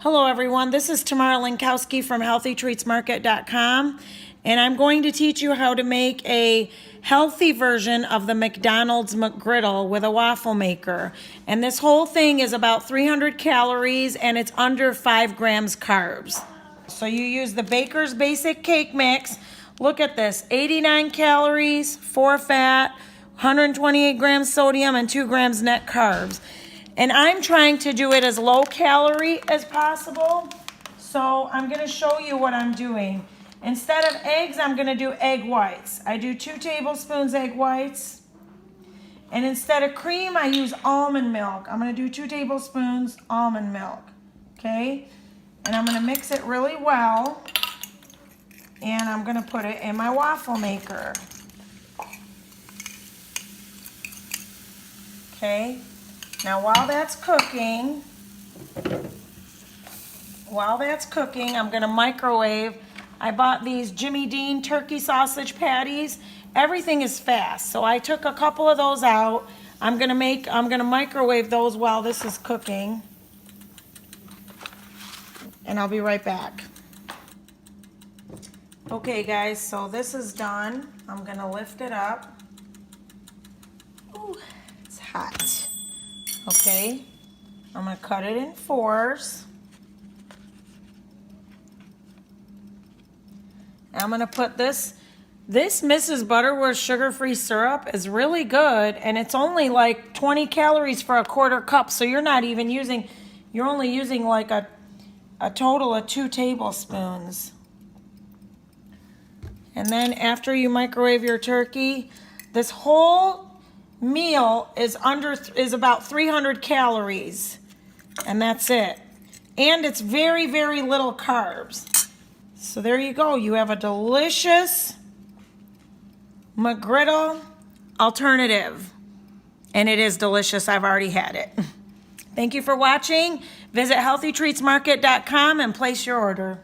Hello everyone, this is Tamara Linkowski from HealthyTreatsMarket.com, and I'm going to teach you how to make a healthy version of the McDonald's McGriddle with a waffle maker. And this whole thing is about 300 calories and it's under 5 grams carbs. So you use the Baker's Basic Cake Mix. Look at this, 89 calories, 4 fat, 128 grams sodium, and 2 grams net carbs. And I'm trying to do it as low calorie as possible. So I'm gonna show you what I'm doing. Instead of eggs, I'm gonna do egg whites. I do 2 tablespoons egg whites. And instead of cream, I use almond milk. I'm gonna do 2 tablespoons almond milk, okay? And I'm gonna mix it really well. And I'm gonna put it in my waffle maker. Okay? Now while that's cooking, I'm gonna microwave. I bought these Jimmy Dean turkey sausage patties. Everything is fast, so I took a couple of those out. I'm gonna microwave those while this is cooking. And I'll be right back. Okay guys, so this is done. I'm gonna lift it up. Ooh, it's hot. Okay, I'm gonna cut it in 4s. I'm gonna put this Mrs. Butterworth sugar-free syrup is really good, and it's only like 20 calories for a 1/4 cup, so you're only using like a total of 2 tablespoons. And then after you microwave your turkey, this whole meal is about 300 calories, and that's it. And it's very, very little carbs. So there you go. You have a delicious McGriddle alternative. And it is delicious. I've already had it. Thank you for watching. Visit HealthyTreatsMarket.com and place your order.